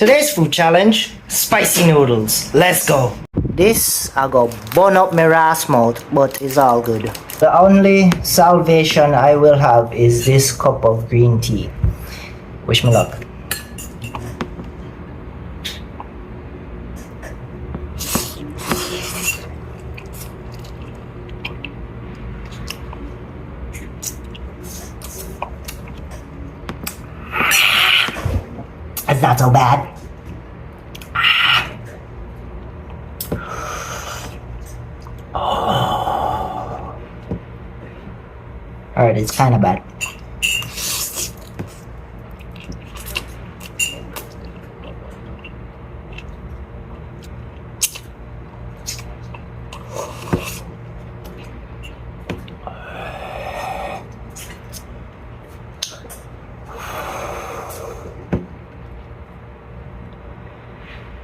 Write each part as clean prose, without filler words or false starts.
Today's food challenge, spicy noodles. Let's go. This I go burn up my ras mouth, but it's all good. The only salvation I will have is this cup of green tea. Wish me luck. It's not so bad. Alright, it's kind of bad.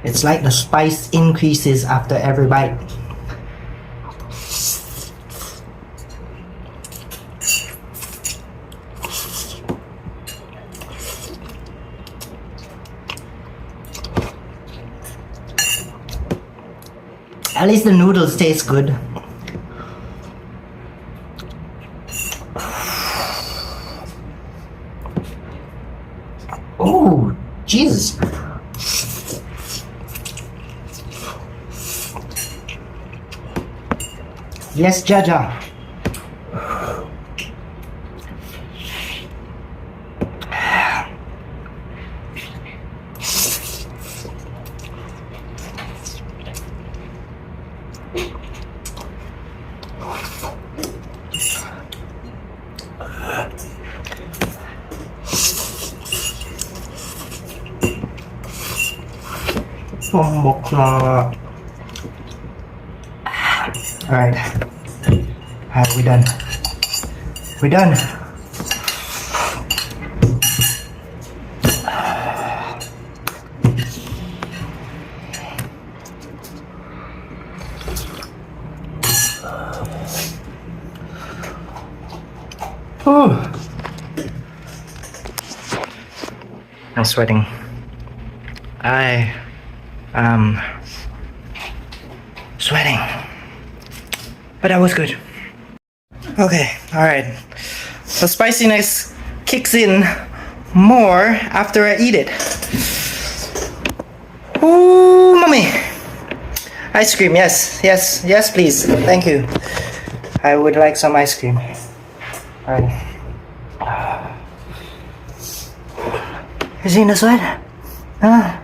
It's like the spice increases after every bite. At least the noodles taste good. Oh, Jesus. Yes, Jaja. Alright. Alright, we're done. We're done. I'm sweating. I am sweating. But that was good. Okay, alright. The spiciness kicks in more after I eat it. Ooh, mommy. Ice cream, yes, yes, yes, please. Thank you. I would like some ice cream. Alright. Is he in the sweat? The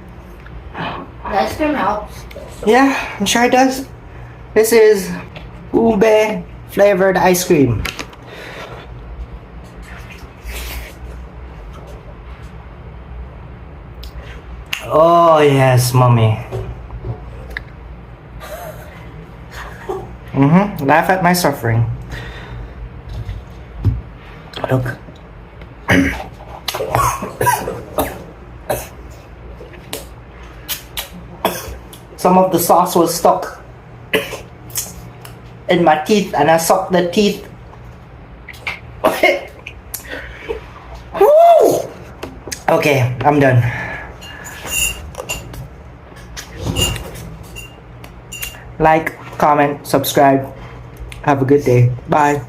ice cream helps. Yeah, I'm sure it does. This is ube flavored ice cream. Oh yes, mommy. Laugh at my suffering. Look. Some of the sauce was stuck in my teeth and I sucked the teeth. Woo! Okay, I'm done. Like, comment, subscribe. Have a good day. Bye.